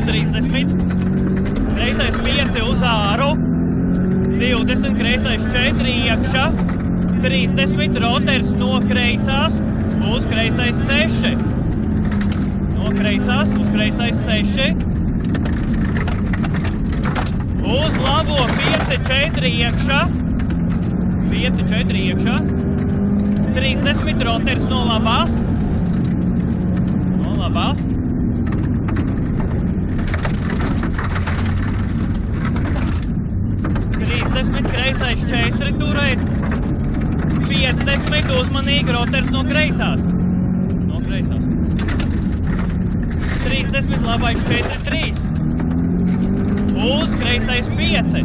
30, kreisais 5 uz āru, 20, kreisais 4 iekšā, 30, roters no kreisās uz kreisais 6, no kreisās uz kreisais 6, uz labo 5, 4 iekšā, 5, 4 iekšā, 30, roters no labās, 30, kreisais 4 turēt, 50, uzmanīgi, roters no kreisās, 30, labais 4, 3, uz kreisais 5,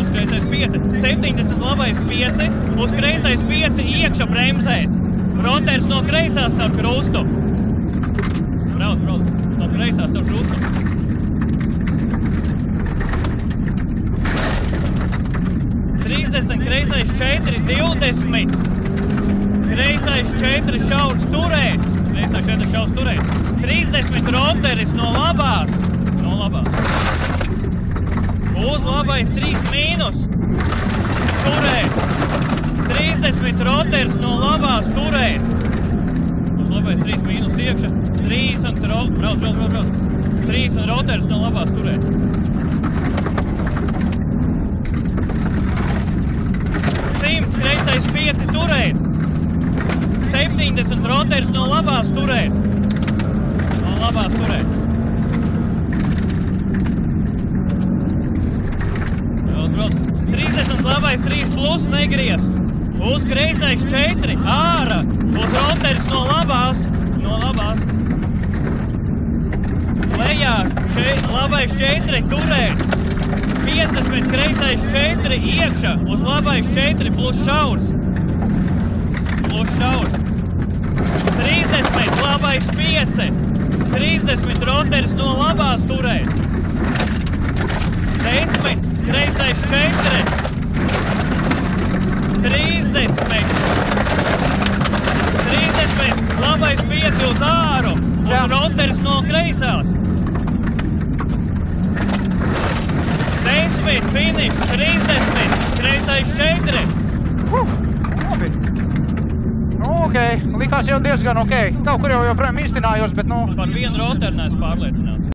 uz kreisais 5, 70, labais 5, uz kreisais 5, iekšā bremzēt, roters no kreisās caur krustu, brauc, no kreisās caur krustu, 30, kreisais 4, 20, kreisais 4 šaurs turēt, 30, roteris no labās, uz labais 3 mīnus, turēt, 30, roteris no labās turēt, uz labais 3 mīnus iekšā, 30, brauc, 30 roteris no labās turēt. 100, kreisais 5 turēt, 70, roteris no labās turēt, 30, labais 3 plus negriez, uz kreisais 4, ārā, uz roteris no labās, lejā, labais 4 turēt, 50, kreisais 4 iekšā, uz labais 4 plus šaurs, 30, labais 5, 30, roteris no labās turēt, 10, kreisais 4, 30, labais 5 uz āru, un roteris no kreisās, 10, finish, 30, kreisais 4. Labi. Likās jau diezgan ok. Kaut kur jau joprojām iztinājos, bet Par vienu roteru neesmu pārliecināts.